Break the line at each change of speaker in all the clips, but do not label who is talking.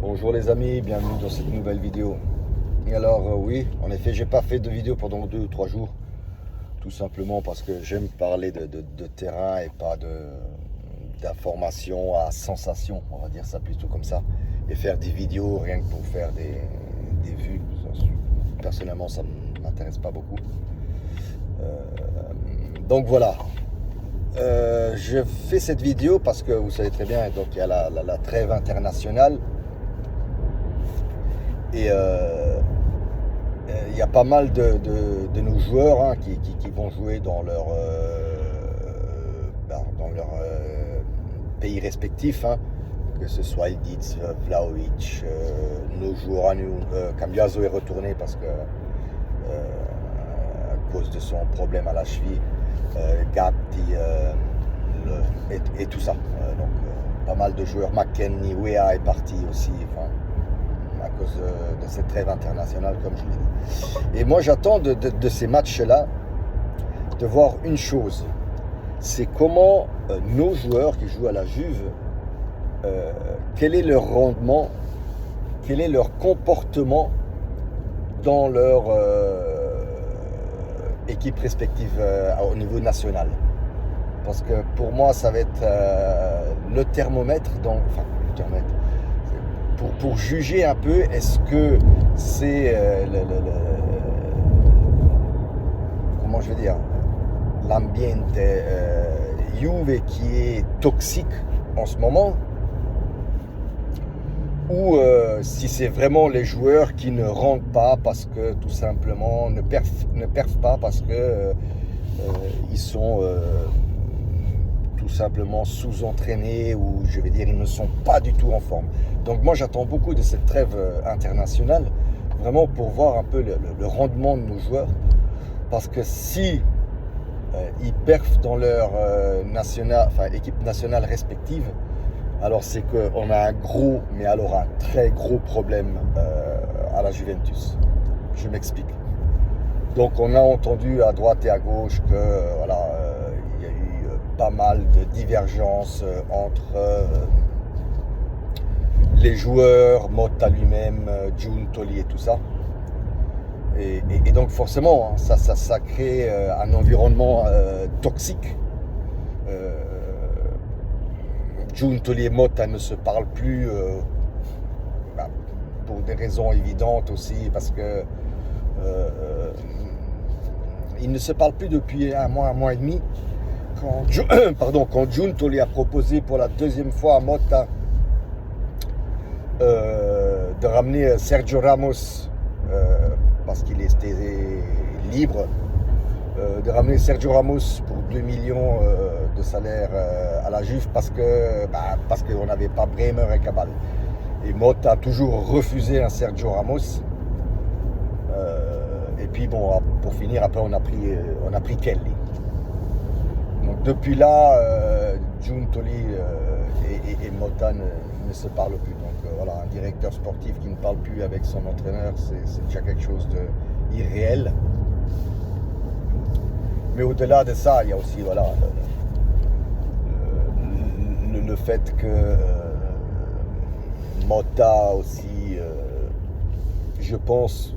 Bonjour les amis, bienvenue dans cette nouvelle vidéo. Et alors oui, en effet, j'ai pas fait de vidéo pendant 2 ou 3 jours, tout simplement parce que j'aime parler de terrain et pas d'informations à sensation, on va dire ça plutôt comme ça, et faire des vidéos rien que pour faire des vues. Personnellement, ça ne m'intéresse pas beaucoup. Donc voilà. Je fais cette vidéo parce que vous savez très bien, donc il y a la trêve internationale. Et il y a pas mal de nos joueurs qui vont jouer dans leur pays respectifs, que ce soit Ildiz, Vlahovic, nos joueurs à nous. Cambiaso est retourné parce que à cause de son problème à la cheville, Gatti et tout ça. Donc pas mal de joueurs. McKennie, Weah est parti aussi. Enfin, à cause de cette trêve internationale, comme je l'ai dit. Et moi, j'attends de ces matchs-là de voir une chose, c'est comment nos joueurs qui jouent à la Juve, quel est leur rendement, quel est leur comportement dans leur équipe respective au niveau national. Parce que pour moi, ça va être le thermomètre, pour juger un peu, est-ce que c'est comment je vais dire, l'ambiente Juve qui est toxique en ce moment, ou si c'est vraiment les joueurs qui ne rentrent pas parce que tout simplement ne perfent pas parce que ils sont tout simplement sous-entraînés, ou je vais dire ils ne sont pas du tout en forme. Donc moi j'attends beaucoup de cette trêve internationale, vraiment pour voir un peu le rendement de nos joueurs, parce que si ils perfent dans leur équipe nationale respective, alors c'est qu'on a un gros, mais alors un très gros problème à la Juventus. Je m'explique. Donc on a entendu à droite et à gauche que voilà, il y a eu pas mal de divergences entre les joueurs, Motta lui-même, Giuntoli et tout ça. Et donc forcément, ça crée un environnement toxique. Giuntoli et Motta ne se parlent plus pour des raisons évidentes aussi, parce que ils ne se parlent plus depuis un mois et demi. Quand Giuntoli a proposé pour la deuxième fois à Motta de ramener Sergio Ramos, parce qu'il était libre, de ramener Sergio Ramos pour 2 millions de salaire à la Juve, parce qu'on n'avait pas Bremer et Cabal. Et Motta a toujours refusé un Sergio Ramos. Et puis bon, pour finir, après on a pris Kelly. Donc depuis là, Giuntoli et Motta ne se parlent plus. Donc voilà, un directeur sportif qui ne parle plus avec son entraîneur, c'est déjà quelque chose d'irréel. Mais au-delà de ça, il y a aussi voilà, le fait que Motta aussi, je pense,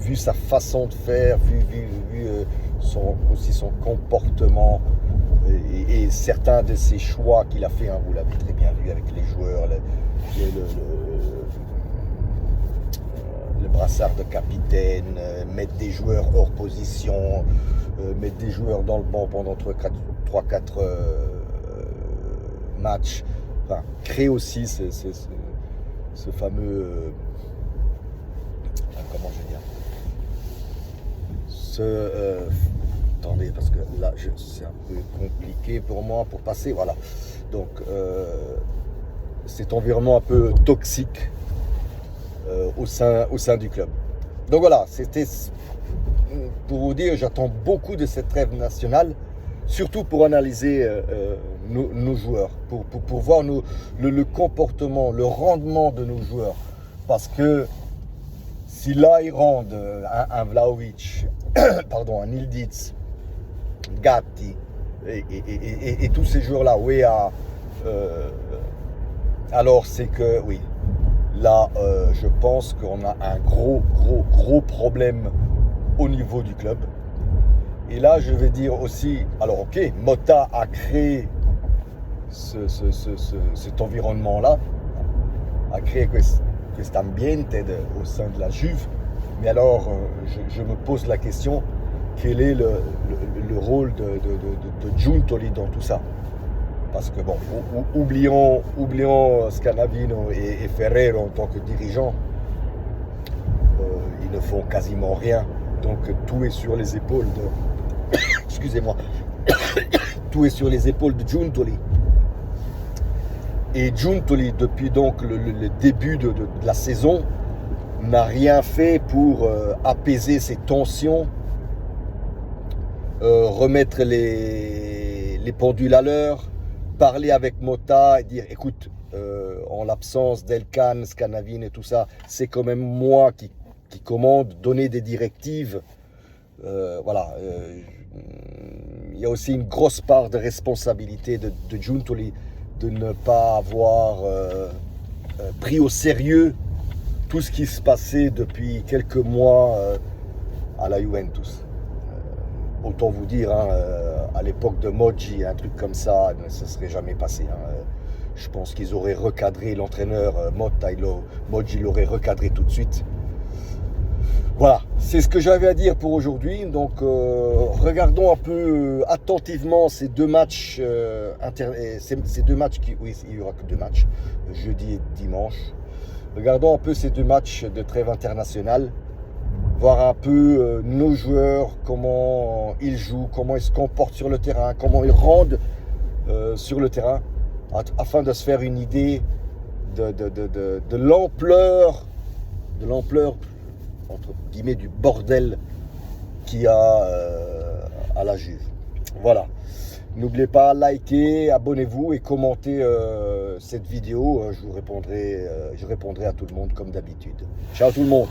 vu sa façon de faire, vu aussi son comportement et certains de ses choix qu'il a fait, vous l'avez très bien vu avec les joueurs, le brassard de capitaine, mettre des joueurs hors position, mettre des joueurs dans le banc pendant 3-4 matchs, enfin, créer aussi ce fameux comment je vais dire, attendez, parce que là c'est un peu compliqué pour moi pour passer, voilà. Donc cet environnement un peu toxique au sein du club. Donc voilà, c'était pour vous dire, j'attends beaucoup de cette trêve nationale, surtout pour analyser nos joueurs, pour voir le comportement, le rendement de nos joueurs. Parce que si là ils rendent un Vlahovic, un Ildiz, Gatti et tous ces joueurs-là, Weah, Alors c'est que, oui, là, je pense qu'on a un gros problème au niveau du club. Et là, je vais dire aussi, alors ok, Motta a créé cet environnement-là, a créé cet ambiente au sein de la Juve. Mais alors, je me pose la question, quel est le rôle de Giuntoli dans tout ça? Parce que bon, oublions Scanavino et Ferrero en tant que dirigeants, ils ne font quasiment rien. Donc tout est sur les épaules de... Excusez-moi. Tout est sur les épaules de Giuntoli. Et Giuntoli, depuis donc le début de la saison, n'a rien fait pour apaiser ces tensions, remettre les pendules à l'heure, parler avec Motta et dire écoute, en l'absence d'Elkan, Scanavine et tout ça, c'est quand même moi qui commande, donner des directives. Voilà. Il y a aussi une grosse part de responsabilité de Giuntoli de ne pas avoir pris au sérieux tout ce qui se passait depuis quelques mois à la Juventus. Autant vous dire, hein, à l'époque de Moggi, un truc comme ça ne se serait jamais passé. Hein. Je pense qu'ils auraient recadré l'entraîneur Motta, Moggi l'aurait recadré tout de suite. Voilà, c'est ce que j'avais à dire pour aujourd'hui. Donc, regardons un peu attentivement ces deux matchs. Ces deux matchs oui, il n'y aura que deux matchs, jeudi et dimanche. Regardons un peu ces deux matchs de trêve internationale. Voir un peu nos joueurs, comment ils jouent, comment ils se comportent sur le terrain, comment ils rendent sur le terrain, afin de se faire une idée de l'ampleur, entre guillemets, du bordel qu'il y a à la Juve. Voilà. N'oubliez pas, likez, abonnez-vous et commentez cette vidéo. Je répondrai à tout le monde comme d'habitude. Ciao tout le monde.